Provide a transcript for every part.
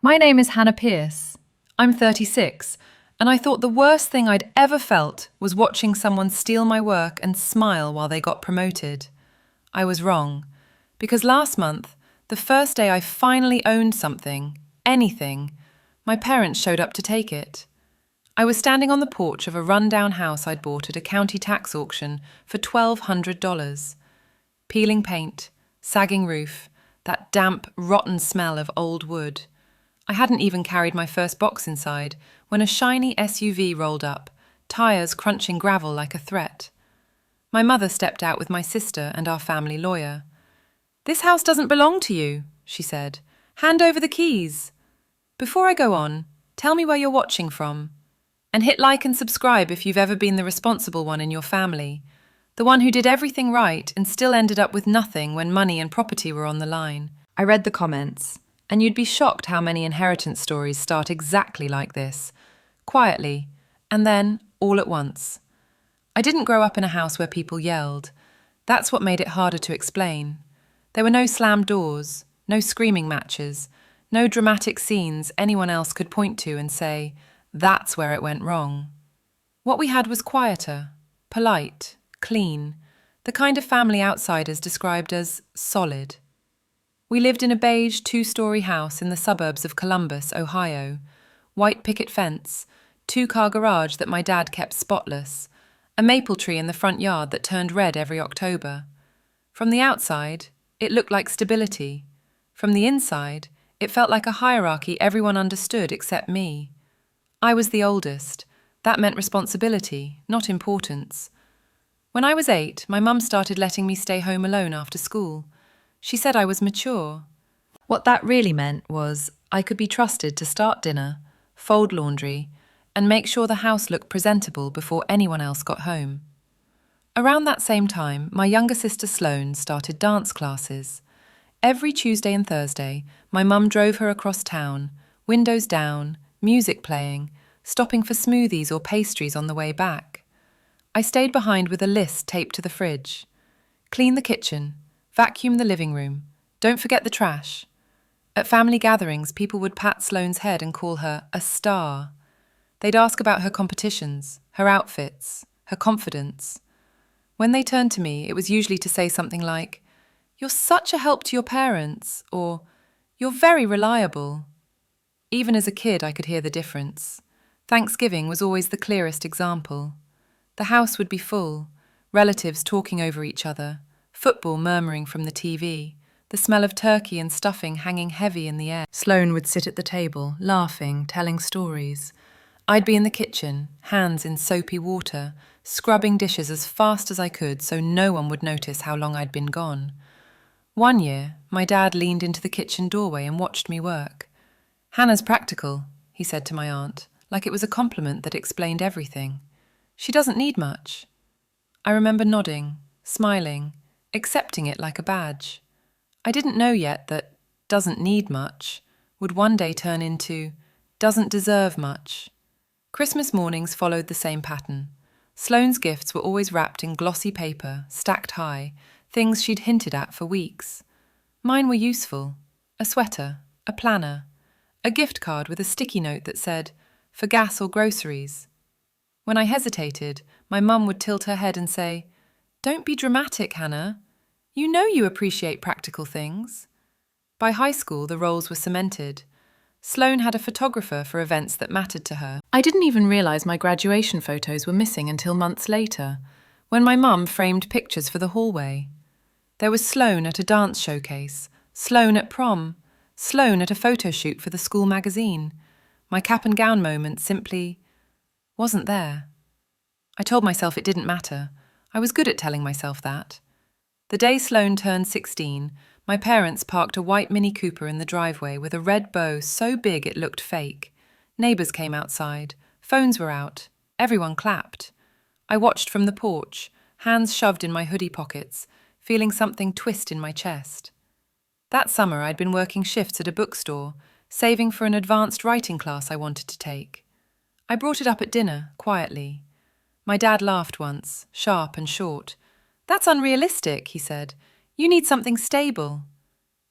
My name is Hannah Pierce. I'm 36, and I thought the worst thing I'd ever felt was watching someone steal my work and smile while they got promoted. I was wrong, because last month, the first day I finally owned something, anything, my parents showed up to take it. I was standing on the porch of a run-down house I'd bought at a county tax auction for $1,200. Peeling paint, sagging roof, that damp, rotten smell of old wood. I hadn't even carried my first box inside when a shiny SUV rolled up, tires crunching gravel like a threat. My mother stepped out with my sister and our family lawyer. "This house doesn't belong to you," she said. "Hand over the keys." Before I go on, tell me where you're watching from. And hit like and subscribe if you've ever been the responsible one in your family, the one who did everything right and still ended up with nothing when money and property were on the line. I read the comments, and you'd be shocked how many inheritance stories start exactly like this, quietly, and then all at once. I didn't grow up in a house where people yelled. That's what made it harder to explain. There were no slammed doors, no screaming matches, no dramatic scenes anyone else could point to and say, "That's where it went wrong." What we had was quieter, polite, clean, the kind of family outsiders described as solid. We lived in a beige two-story house in the suburbs of Columbus, Ohio. White picket fence, two-car garage that my dad kept spotless, a maple tree in the front yard that turned red every October. From the outside, it looked like stability. From the inside, it felt like a hierarchy everyone understood except me. I was the oldest. That meant responsibility, not importance. When I was 8, my mum started letting me stay home alone after school. She said I was mature. What that really meant was I could be trusted to start dinner, fold laundry, and make sure the house looked presentable before anyone else got home. Around that same time, my younger sister Sloane started dance classes. Every Tuesday and Thursday, my mum drove her across town, windows down, music playing, stopping for smoothies or pastries on the way back. I stayed behind with a list taped to the fridge. Clean the kitchen, vacuum the living room, don't forget the trash. At family gatherings, people would pat Sloane's head and call her a star. They'd ask about her competitions, her outfits, her confidence. When they turned to me, it was usually to say something like, "You're such a help to your parents," or "You're very reliable." Even as a kid, I could hear the difference. Thanksgiving was always the clearest example. The house would be full, relatives talking over each other, football murmuring from the TV, the smell of turkey and stuffing hanging heavy in the air. Sloane would sit at the table, laughing, telling stories. I'd be in the kitchen, hands in soapy water, scrubbing dishes as fast as I could so no one would notice how long I'd been gone. One year, my dad leaned into the kitchen doorway and watched me work. "Hannah's practical," he said to my aunt, like it was a compliment that explained everything. "She doesn't need much." I remember nodding, smiling, accepting it like a badge. I didn't know yet that "doesn't need much" would one day turn into "doesn't deserve much." Christmas mornings followed the same pattern. Sloane's gifts were always wrapped in glossy paper, stacked high, things she'd hinted at for weeks. Mine were useful: a sweater, a planner, a gift card with a sticky note that said, "For gas or groceries." When I hesitated, my mum would tilt her head and say, "Don't be dramatic, Hannah. You know you appreciate practical things." By high school, the roles were cemented. Sloane had a photographer for events that mattered to her. I didn't even realise my graduation photos were missing until months later, when my mum framed pictures for the hallway. There was Sloane at a dance showcase, Sloane at prom, Sloane at a photo shoot for the school magazine. My cap and gown moment simply wasn't there. I told myself it didn't matter. I was good at telling myself that. The day Sloane turned 16, my parents parked a white Mini Cooper in the driveway with a red bow so big it looked fake. Neighbours came outside. Phones were out. Everyone clapped. I watched from the porch, hands shoved in my hoodie pockets, feeling something twist in my chest. That summer I'd been working shifts at a bookstore, saving for an advanced writing class I wanted to take. I brought it up at dinner, quietly. My dad laughed once, sharp and short. "That's unrealistic," he said. "You need something stable."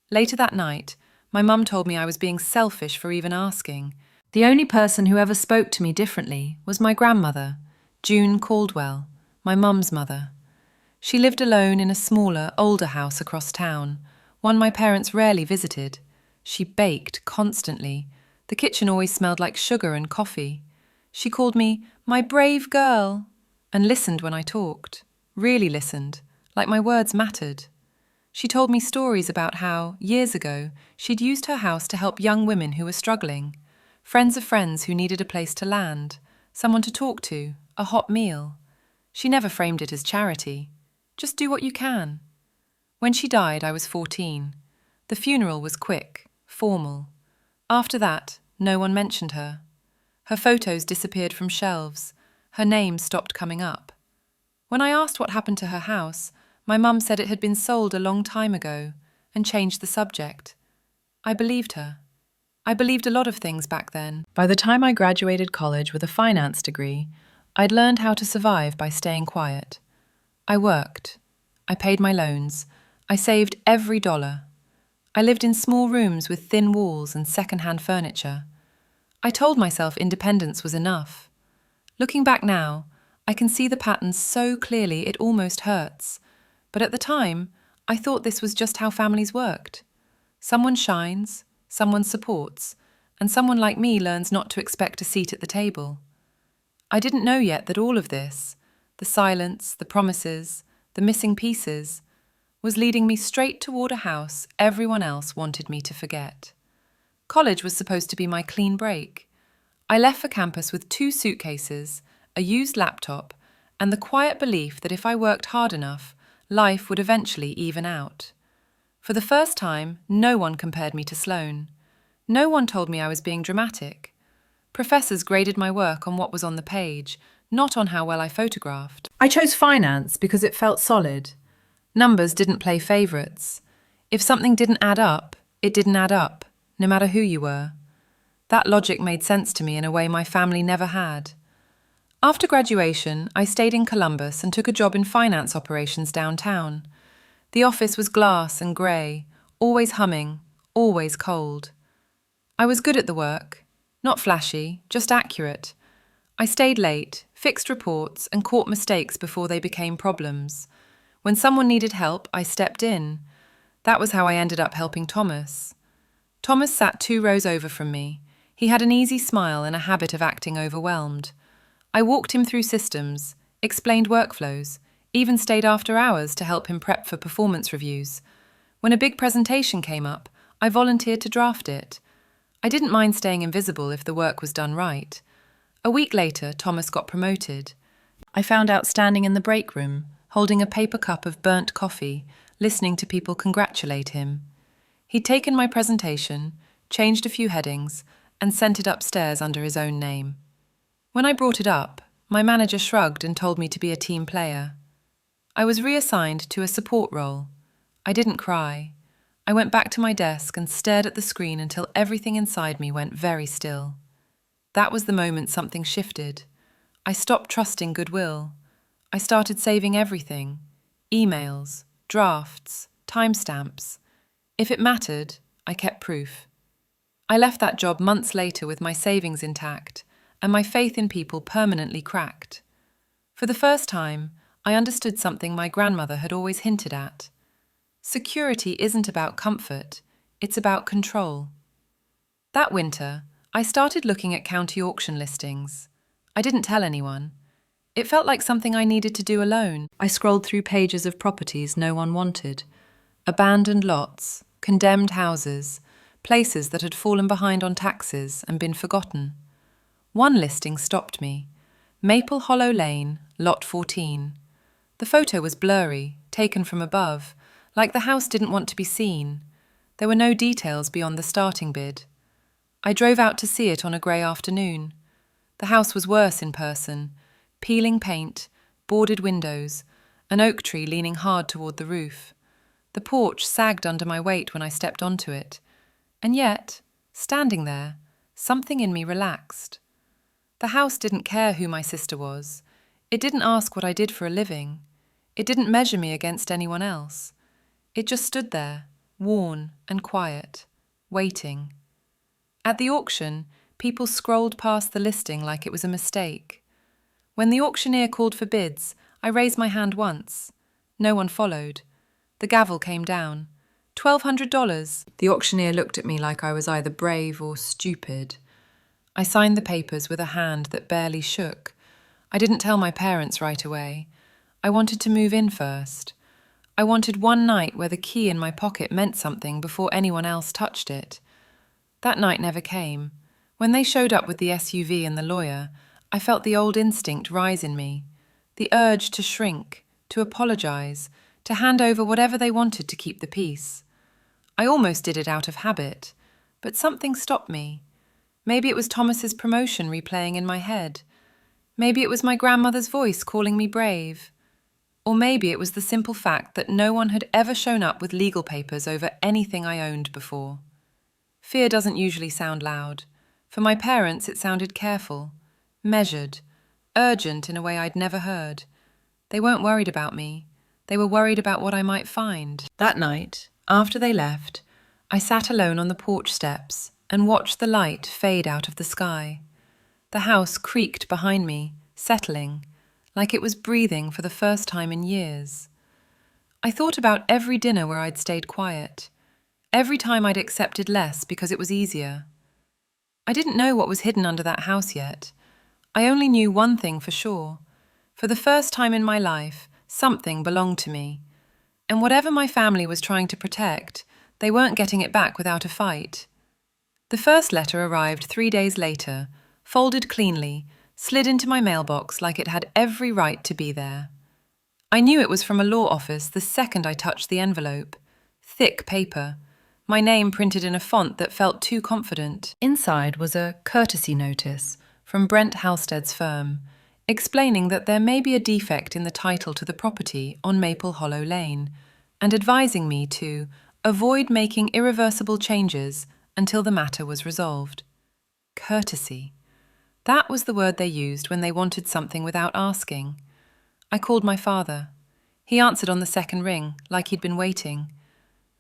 Later that night, My mum told me I was being selfish for even asking. The only person who ever spoke to me differently was my grandmother, June Caldwell, my mum's mother. She lived alone in a smaller, older house across town, one my parents rarely visited. She baked constantly. The kitchen always smelled like sugar and coffee. She called me my brave girl and listened when I talked, really listened, like my words mattered. She told me stories about how, years ago, she'd used her house to help young women who were struggling, friends of friends who needed a place to land, someone to talk to, a hot meal. She never framed it as charity. Just do what you can. When she died, I was 14. The funeral was quick, formal. After that, no one mentioned her. Her photos disappeared from shelves. Her name stopped coming up. When I asked what happened to her house, my mum said it had been sold a long time ago and changed the subject. I believed her. I believed a lot of things back then. By the time I graduated college with a finance degree, I'd learned how to survive by staying quiet. I worked. I paid my loans. I saved every dollar. I lived in small rooms with thin walls and second-hand furniture. I told myself independence was enough. Looking back now, I can see the patterns so clearly it almost hurts. But at the time, I thought this was just how families worked. Someone shines, someone supports, and someone like me learns not to expect a seat at the table. I didn't know yet that all of this, the silence, the promises, the missing pieces, was leading me straight toward a house everyone else wanted me to forget. College was supposed to be my clean break. I left for campus with 2 suitcases, a used laptop, and the quiet belief that if I worked hard enough, life would eventually even out. For the first time, no one compared me to Sloane. No one told me I was being dramatic. Professors graded my work on what was on the page, not on how well I photographed. I chose finance because it felt solid. Numbers didn't play favorites. If something didn't add up, it didn't add up, no matter who you were. That logic made sense to me in a way my family never had. After graduation, I stayed in Columbus and took a job in finance operations downtown. The office was glass and grey, always humming, always cold. I was good at the work, not flashy, just accurate. I stayed late, fixed reports, and caught mistakes before they became problems. When someone needed help, I stepped in. That was how I ended up helping Thomas. Thomas sat 2 rows over from me. He had an easy smile and a habit of acting overwhelmed. I walked him through systems, explained workflows, even stayed after hours to help him prep for performance reviews. When a big presentation came up, I volunteered to draft it. I didn't mind staying invisible if the work was done right. A week later, Thomas got promoted. I found out standing in the break room, holding a paper cup of burnt coffee, listening to people congratulate him. He'd taken my presentation, changed a few headings, and sent it upstairs under his own name. When I brought it up, my manager shrugged and told me to be a team player. I was reassigned to a support role. I didn't cry. I went back to my desk and stared at the screen until everything inside me went very still. That was the moment something shifted. I stopped trusting goodwill. I started saving everything. Emails, drafts, timestamps. If it mattered, I kept proof. I left that job months later with my savings intact, and my faith in people permanently cracked. For the first time, I understood something my grandmother had always hinted at. Security isn't about comfort, it's about control. That winter, I started looking at county auction listings. I didn't tell anyone. It felt like something I needed to do alone. I scrolled through pages of properties no one wanted. Abandoned lots, condemned houses, places that had fallen behind on taxes and been forgotten. One listing stopped me. Maple Hollow Lane, Lot 14. The photo was blurry, taken from above, like the house didn't want to be seen. There were no details beyond the starting bid. I drove out to see it on a grey afternoon. The house was worse in person. Peeling paint, boarded windows, an oak tree leaning hard toward the roof. The porch sagged under my weight when I stepped onto it. And yet, standing there, something in me relaxed. The house didn't care who my sister was. It didn't ask what I did for a living. It didn't measure me against anyone else. It just stood there, worn and quiet. waiting. At the auction, people scrolled past the listing like it was a mistake. When the auctioneer called for bids, I raised my hand once. No one followed. The gavel came down. $1,200. The auctioneer looked at me like I was either brave or stupid. I signed the papers with a hand that barely shook. I didn't tell my parents right away. I wanted to move in first. I wanted one night where the key in my pocket meant something before anyone else touched it. That night never came. When they showed up with the SUV and the lawyer, I felt the old instinct rise in me. The urge to shrink, to apologize, to hand over whatever they wanted to keep the peace. I almost did it out of habit, but something stopped me. Maybe it was Thomas's promotion replaying in my head. Maybe it was my grandmother's voice calling me brave. Or maybe it was the simple fact that no one had ever shown up with legal papers over anything I owned before. Fear doesn't usually sound loud. For my parents, it sounded careful, measured, urgent in a way I'd never heard. They weren't worried about me. They were worried about what I might find. That night, after they left, I sat alone on the porch steps and watched the light fade out of the sky. The house creaked behind me, settling, like it was breathing for the first time in years. I thought about every dinner where I'd stayed quiet, every time I'd accepted less because it was easier. I didn't know what was hidden under that house yet. I only knew one thing for sure. For the first time in my life, something belonged to me. And whatever my family was trying to protect, they weren't getting it back without a fight. The first letter arrived 3 days later, folded cleanly, slid into my mailbox like it had every right to be there. I knew it was from a law office the second I touched the envelope. Thick paper. My name printed in a font that felt too confident. Inside was a courtesy notice from Brent Halstead's firm, explaining that there may be a defect in the title to the property on Maple Hollow Lane, and advising me to avoid making irreversible changes until the matter was resolved. Courtesy. That was the word they used when they wanted something without asking. I called my father. He answered on the second ring, like he'd been waiting.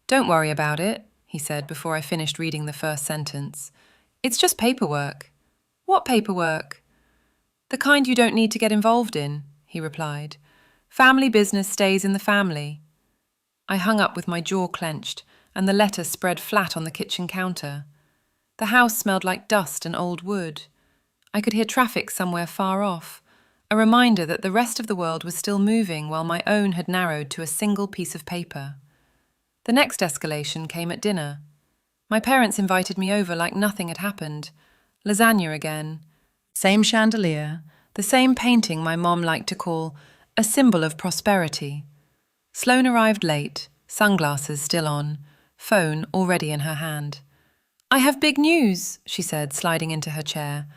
"Don't worry about it," he said before I finished reading the first sentence. "It's just paperwork." "What paperwork?" "The kind you don't need to get involved in," he replied. "Family business stays in the family." I hung up with my jaw clenched, and the letter spread flat on the kitchen counter. The house smelled like dust and old wood. I could hear traffic somewhere far off, a reminder that the rest of the world was still moving while my own had narrowed to a single piece of paper. The next escalation came at dinner. My parents invited me over like nothing had happened. Lasagna again. Same chandelier, the same painting my mom liked to call a symbol of prosperity. Sloane arrived late, sunglasses still on, phone already in her hand. "I have big news," she said, sliding into her chair.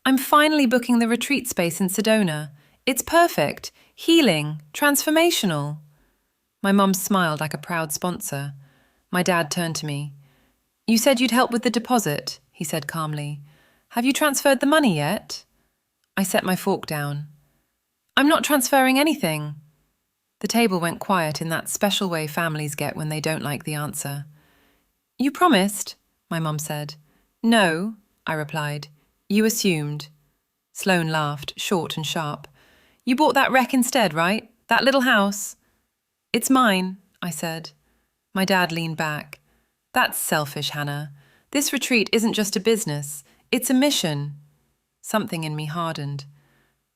"I'm finally booking the retreat space in Sedona. It's perfect, healing, transformational." My mum smiled like a proud sponsor. My dad turned to me. "You said you'd help with the deposit," he said calmly. "Have you transferred the money yet?" I set my fork down. "I'm not transferring anything." The table went quiet in that special way families get when they don't like the answer. "You promised," my mum said. "No," I replied. "You assumed." Sloane laughed, short and sharp. "You bought that wreck instead, right? That little house?" "It's mine," I said. My dad leaned back. "That's selfish, Hannah. This retreat isn't just a business. It's a mission." Something in me hardened.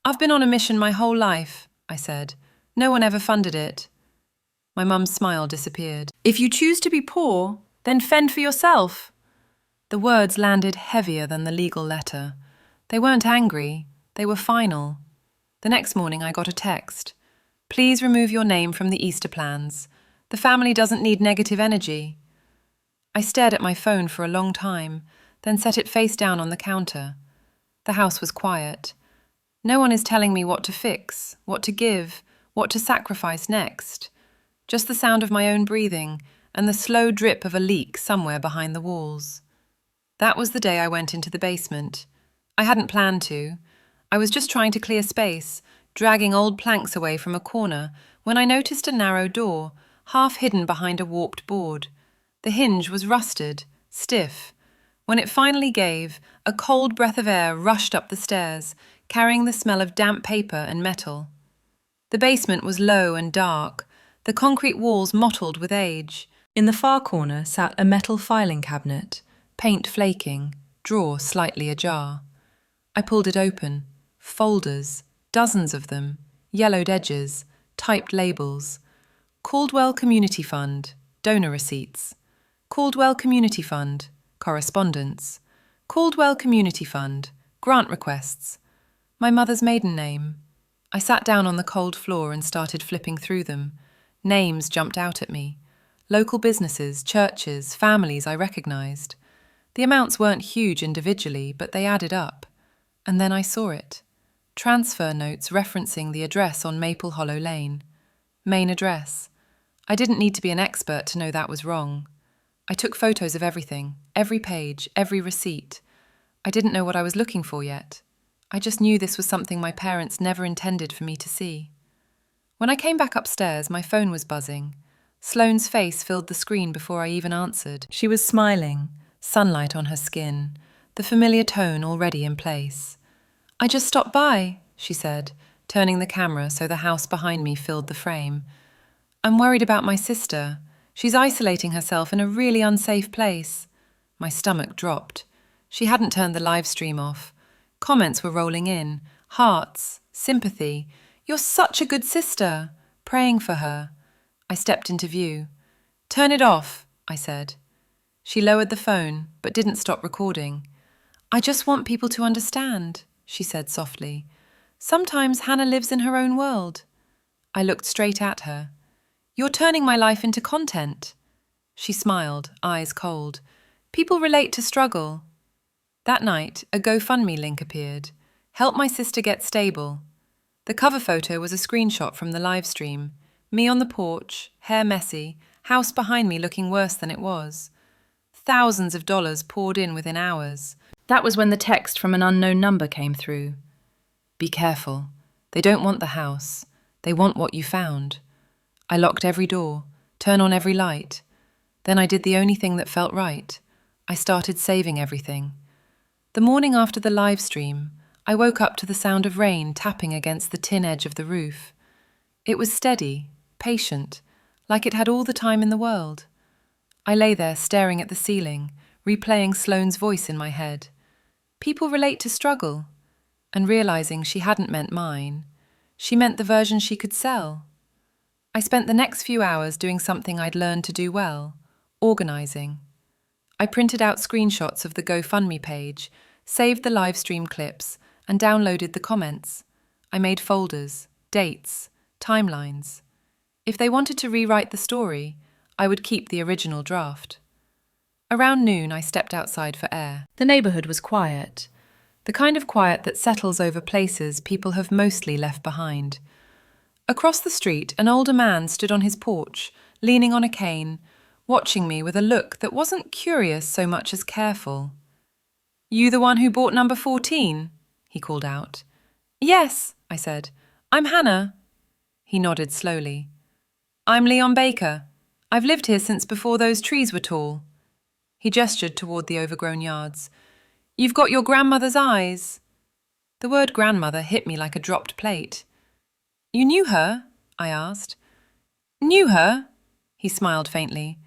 "I've been on a mission my whole life," I said. "No one ever funded it." My mum's smile disappeared. "If you choose to be poor, then fend for yourself." The words landed heavier than the legal letter. They weren't angry. They were final. The next morning I got a text. "Please remove your name from the Easter plans. The family doesn't need negative energy." I stared at my phone for a long time, then set it face down on the counter. The house was quiet. No one is telling me what to fix, what to give, what to sacrifice next. Just the sound of my own breathing and the slow drip of a leak somewhere behind the walls. That was the day I went into the basement. I hadn't planned to. I was just trying to clear space, dragging old planks away from a corner, when I noticed a narrow door, half hidden behind a warped board. The hinge was rusted, stiff. When it finally gave, a cold breath of air rushed up the stairs, carrying the smell of damp paper and metal. The basement was low and dark, the concrete walls mottled with age. In the far corner sat a metal filing cabinet, paint flaking, drawer slightly ajar. I pulled it open. Folders, dozens of them, yellowed edges, typed labels. Caldwell Community Fund, donor receipts. Caldwell Community Fund, correspondence. Caldwell Community Fund, grant requests. My mother's maiden name. I sat down on the cold floor and started flipping through them. Names jumped out at me. Local businesses, churches, families I recognized. The amounts weren't huge individually, but they added up. And then I saw it. Transfer notes referencing the address on Maple Hollow Lane. Main address. I didn't need to be an expert to know that was wrong. I took photos of everything, every page, every receipt. I didn't know what I was looking for yet. I just knew this was something my parents never intended for me to see. When I came back upstairs, my phone was buzzing. Sloane's face filled the screen before I even answered. She was smiling, sunlight on her skin, the familiar tone already in place. "I just stopped by," she said, turning the camera so the house behind me filled the frame. "I'm worried about my sister. She's isolating herself in a really unsafe place." My stomach dropped. She hadn't turned the live stream off. Comments were rolling in. Hearts, sympathy. "You're such a good sister." Praying for her. I stepped into view. "Turn it off," I said. She lowered the phone, but didn't stop recording. "I just want people to understand," she said softly. "Sometimes Hannah lives in her own world." I looked straight at her. "You're turning my life into content." She smiled, eyes cold. "People relate to struggle." That night, a GoFundMe link appeared. "Help my sister get stable." The cover photo was a screenshot from the live stream. Me on the porch, hair messy, house behind me looking worse than it was. Thousands of dollars poured in within hours. That was when the text from an unknown number came through. "Be careful. They don't want the house. They want what you found." I locked every door, turned on every light. Then I did the only thing that felt right. I started saving everything. The morning after the live stream, I woke up to the sound of rain tapping against the tin edge of the roof. It was steady, patient, like it had all the time in the world. I lay there staring at the ceiling, replaying Sloane's voice in my head. People relate to struggle, and realizing she hadn't meant mine. She meant the version she could sell. I spent the next few hours doing something I'd learned to do well, organizing. I printed out screenshots of the GoFundMe page, saved the live stream clips, and downloaded the comments. I made folders, dates, timelines. If they wanted to rewrite the story, I would keep the original draft. Around noon, I stepped outside for air. The neighborhood was quiet, the kind of quiet that settles over places people have mostly left behind. Across the street, an older man stood on his porch, leaning on a cane, watching me with a look that wasn't curious so much as careful. "You the one who bought number 14? He called out. "Yes," I said. "I'm Hannah." He nodded slowly. "I'm Leon Baker. I've lived here since before those trees were tall." He gestured toward the overgrown yards. "You've got your grandmother's eyes." The word grandmother hit me like a dropped plate. "You knew her?" I asked. "Knew her?" He smiled faintly.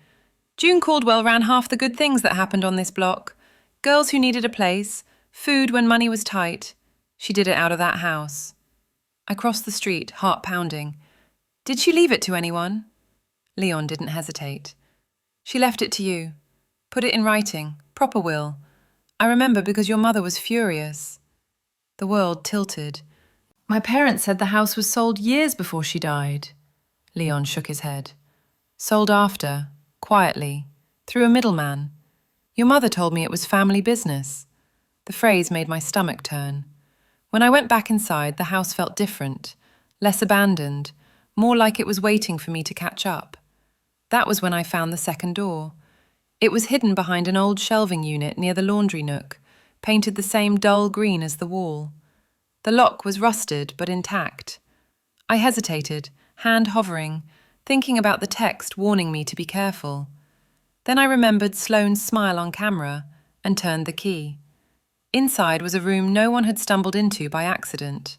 "June Caldwell ran half the good things that happened on this block. Girls who needed a place, food when money was tight. She did it out of that house." I crossed the street, heart pounding. "Did she leave it to anyone?" Leon didn't hesitate. "She left it to you. Put it in writing, proper will. I remember because your mother was furious." The world tilted. "My parents said the house was sold years before she died." Leon shook his head. "Sold after, quietly, through a middleman. Your mother told me it was family business." The phrase made my stomach turn. When I went back inside, the house felt different, less abandoned, more like it was waiting for me to catch up. That was when I found the second door. It was hidden behind an old shelving unit near the laundry nook, painted the same dull green as the wall. The lock was rusted but intact. I hesitated, hand hovering, thinking about the text warning me to be careful. Then I remembered Sloane's smile on camera and turned the key. Inside was a room no one had stumbled into by accident.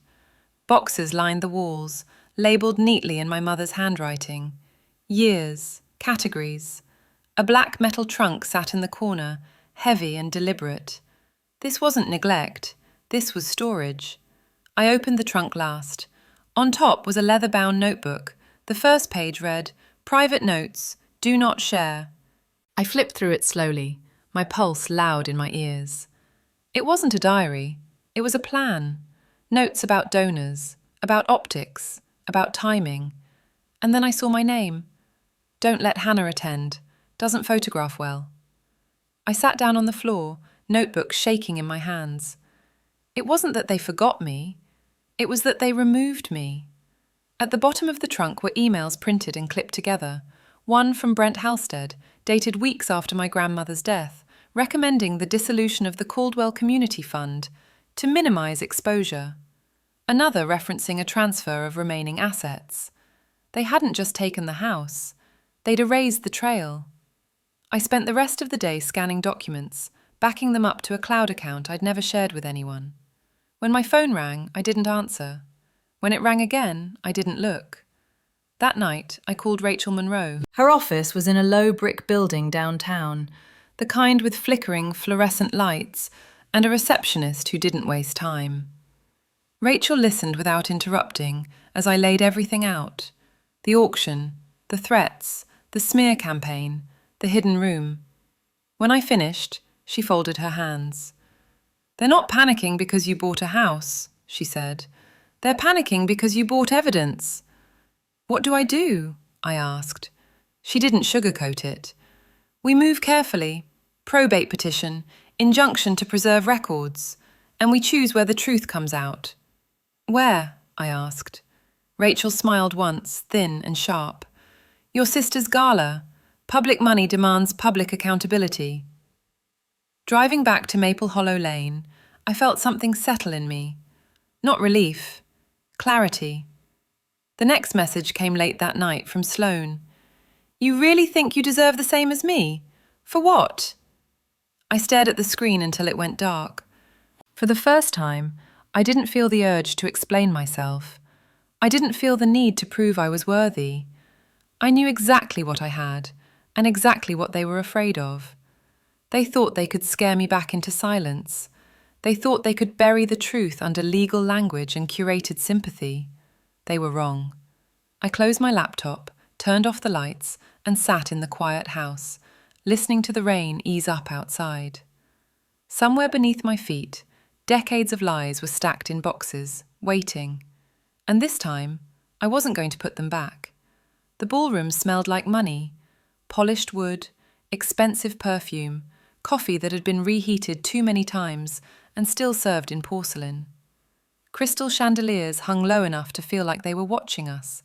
Boxes lined the walls, labelled neatly in my mother's handwriting. Years, categories. A black metal trunk sat in the corner, heavy and deliberate. This wasn't neglect, this was storage. I opened the trunk last. On top was a leather-bound notebook. The first page read, "Private notes, do not share." I flipped through it slowly, my pulse loud in my ears. It wasn't a diary, it was a plan. Notes about donors, about optics, about timing. And then I saw my name. "Don't let Hannah attend. Doesn't photograph well." I sat down on the floor, notebook shaking in my hands. It wasn't that they forgot me. It was that they removed me. At the bottom of the trunk were emails printed and clipped together. One from Brent Halstead, dated weeks after my grandmother's death, recommending the dissolution of the Caldwell Community Fund to minimise exposure. Another referencing a transfer of remaining assets. They hadn't just taken the house. They'd erased the trail. I spent the rest of the day scanning documents, backing them up to a cloud account I'd never shared with anyone. When my phone rang, I didn't answer. When it rang again, I didn't look. That night, I called Rachel Monroe. Her office was in a low brick building downtown, the kind with flickering fluorescent lights, and a receptionist who didn't waste time. Rachel listened without interrupting as I laid everything out. The auction, the threats, the smear campaign, the hidden room. When I finished, she folded her hands. "They're not panicking because you bought a house," she said. "They're panicking because you bought evidence." "What do I do?" I asked. She didn't sugarcoat it. "We move carefully. Probate petition, injunction to preserve records, and we choose where the truth comes out." "Where?" I asked. Rachel smiled once, thin and sharp. "Your sister's Gala. Public money demands public accountability." Driving back to Maple Hollow Lane, I felt something settle in me. Not relief, clarity. The next message came late that night from Sloane. "You really think you deserve the same as me? For what?" I stared at the screen until it went dark. For the first time, I didn't feel the urge to explain myself. I didn't feel the need to prove I was worthy. I knew exactly what I had, and exactly what they were afraid of. They thought they could scare me back into silence. They thought they could bury the truth under legal language and curated sympathy. They were wrong. I closed my laptop, turned off the lights, and sat in the quiet house, listening to the rain ease up outside. Somewhere beneath my feet, decades of lies were stacked in boxes, waiting. And this time, I wasn't going to put them back. The ballroom smelled like money, polished wood, expensive perfume, coffee that had been reheated too many times and still served in porcelain. Crystal chandeliers hung low enough to feel like they were watching us.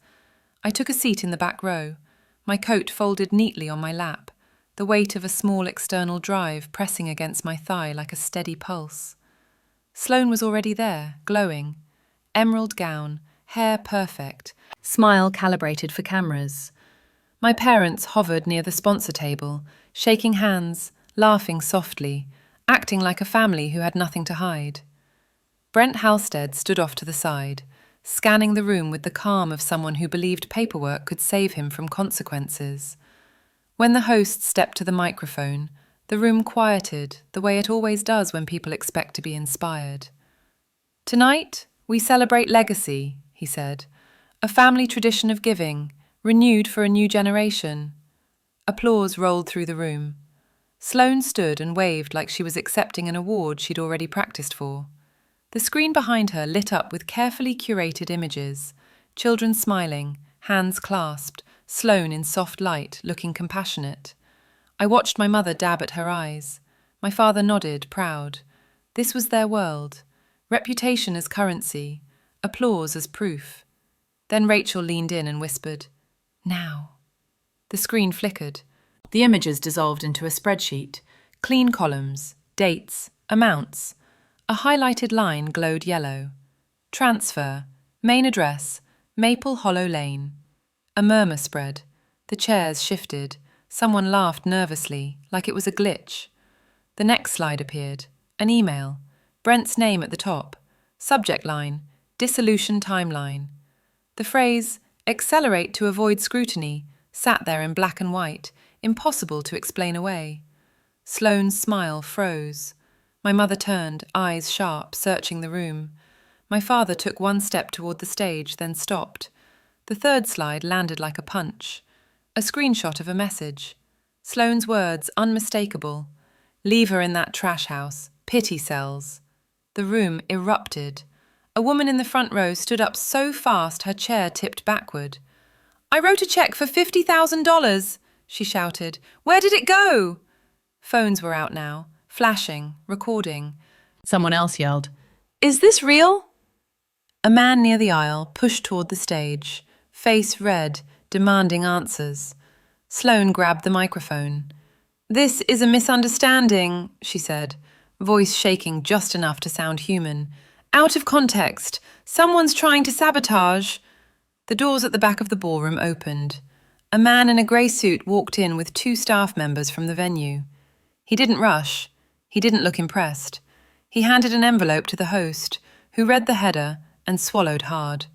I took a seat in the back row, my coat folded neatly on my lap, the weight of a small external drive pressing against my thigh like a steady pulse. Sloane was already there, glowing. Emerald gown, hair perfect, smile calibrated for cameras. My parents hovered near the sponsor table, shaking hands, laughing softly, acting like a family who had nothing to hide. Brent Halstead stood off to the side, scanning the room with the calm of someone who believed paperwork could save him from consequences. When the host stepped to the microphone, the room quieted the way it always does when people expect to be inspired. "Tonight, we celebrate legacy," he said, "a family tradition of giving, renewed for a new generation." Applause rolled through the room. Sloane stood and waved like she was accepting an award she'd already practiced for. The screen behind her lit up with carefully curated images, children smiling, hands clasped, Sloane in soft light, looking compassionate. I watched my mother dab at her eyes. My father nodded, proud. This was their world. Reputation as currency, applause as proof. Then Rachel leaned in and whispered, "Now." The screen flickered. The images dissolved into a spreadsheet. Clean columns, dates, amounts. A highlighted line glowed yellow. Transfer, main address, Maple Hollow Lane. A murmur spread. The chairs shifted. Someone laughed nervously, like it was a glitch. The next slide appeared. An email. Brent's name at the top. Subject line, dissolution timeline. The phrase, accelerate to avoid scrutiny, sat there in black and white, impossible to explain away. Sloane's smile froze. My mother turned, eyes sharp, searching the room. My father took one step toward the stage, then stopped. The third slide landed like a punch. A screenshot of a message. Sloane's words, unmistakable. Leave her in that trash house. Pity cells. The room erupted. A woman in the front row stood up so fast her chair tipped backward. "I wrote a check for $50,000, she shouted. "Where did it go?" Phones were out now, flashing, recording. Someone else yelled, "Is this real?" A man near the aisle pushed toward the stage, face red, demanding answers. Sloane grabbed the microphone. "This is a misunderstanding," she said, voice shaking just enough to sound human. "Out of context. Someone's trying to sabotage." The doors at the back of the ballroom opened. A man in a grey suit walked in with 2 staff members from the venue. He didn't rush. He didn't look impressed. He handed an envelope to the host, who read the header and swallowed hard.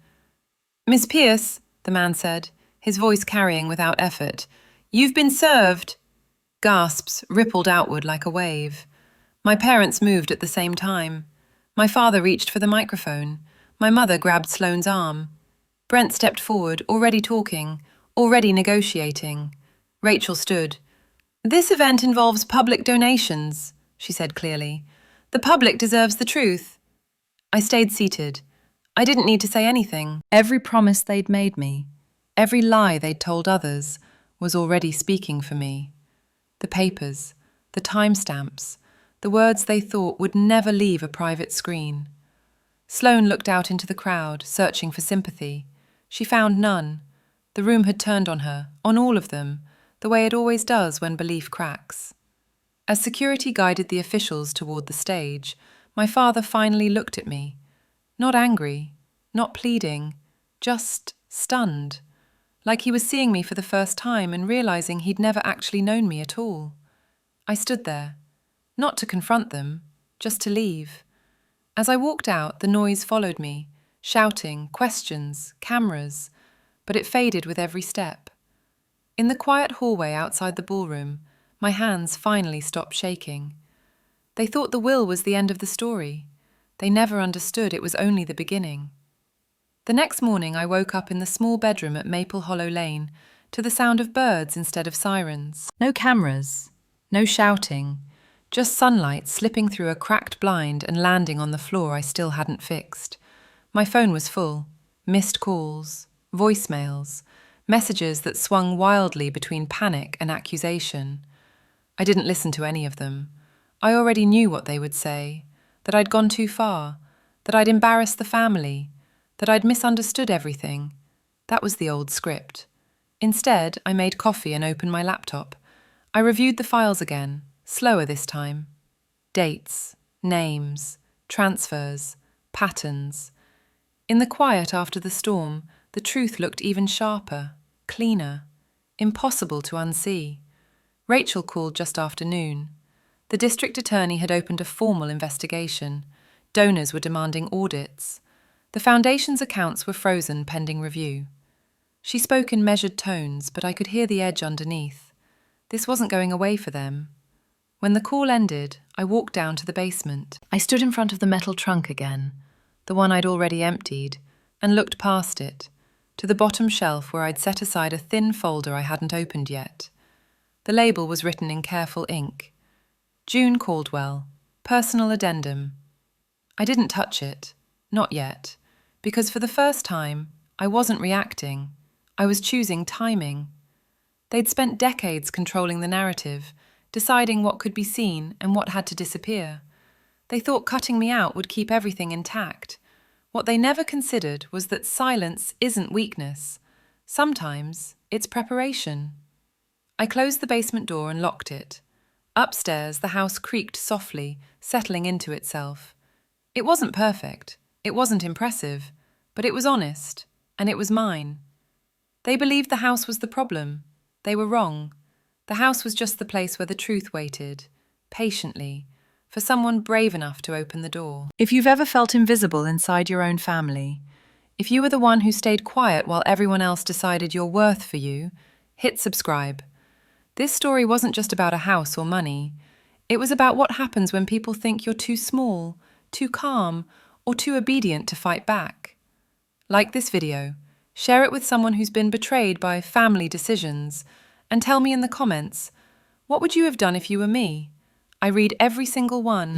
"Miss Pierce," the man said, his voice carrying without effort, "you've been served." Gasps rippled outward like a wave. My parents moved at the same time. My father reached for the microphone. My mother grabbed Sloane's arm. Brent stepped forward, already talking, already negotiating. Rachel stood. "This event involves public donations," she said clearly. "The public deserves the truth." I stayed seated. I didn't need to say anything. Every promise they'd made me, every lie they'd told others, was already speaking for me. The papers, the timestamps, the words they thought would never leave a private screen. Sloane looked out into the crowd, searching for sympathy. She found none. The room had turned on her, on all of them, the way it always does when belief cracks. As security guided the officials toward the stage, my father finally looked at me. Not angry, not pleading, just stunned. Like he was seeing me for the first time and realizing he'd never actually known me at all. I stood there, not to confront them, just to leave. As I walked out, the noise followed me, shouting, questions, cameras, but it faded with every step. In the quiet hallway outside the ballroom, my hands finally stopped shaking. They thought the will was the end of the story. They never understood it was only the beginning. The next morning I woke up in the small bedroom at Maple Hollow Lane to the sound of birds instead of sirens. No cameras, no shouting, just sunlight slipping through a cracked blind and landing on the floor I still hadn't fixed. My phone was full. Missed calls, voicemails, messages that swung wildly between panic and accusation. I didn't listen to any of them. I already knew what they would say, that I'd gone too far, that I'd embarrassed the family, that I'd misunderstood everything. That was the old script. Instead, I made coffee and opened my laptop. I reviewed the files again, slower this time. Dates, names, transfers, patterns. In the quiet after the storm, the truth looked even sharper, cleaner, impossible to unsee. Rachel called just after noon. The district attorney had opened a formal investigation. Donors were demanding audits. The foundation's accounts were frozen pending review. She spoke in measured tones, but I could hear the edge underneath. This wasn't going away for them. When the call ended, I walked down to the basement. I stood in front of the metal trunk again, the one I'd already emptied, and looked past it, to the bottom shelf where I'd set aside a thin folder I hadn't opened yet. The label was written in careful ink. June Caldwell, personal addendum. I didn't touch it, not yet, because for the first time, I wasn't reacting. I was choosing timing. They'd spent decades controlling the narrative, deciding what could be seen and what had to disappear. They thought cutting me out would keep everything intact. What they never considered was that silence isn't weakness. Sometimes it's preparation. I closed the basement door and locked it. Upstairs, the house creaked softly, settling into itself. It wasn't perfect, it wasn't impressive, but it was honest, and it was mine. They believed the house was the problem. They were wrong. The house was just the place where the truth waited, patiently, for someone brave enough to open the door. If you've ever felt invisible inside your own family, if you were the one who stayed quiet while everyone else decided your worth for you, hit subscribe. This story wasn't just about a house or money. It was about what happens when people think you're too small, too calm, or too obedient to fight back. Like this video, share it with someone who's been betrayed by family decisions, and tell me in the comments, what would you have done if you were me? I read every single one.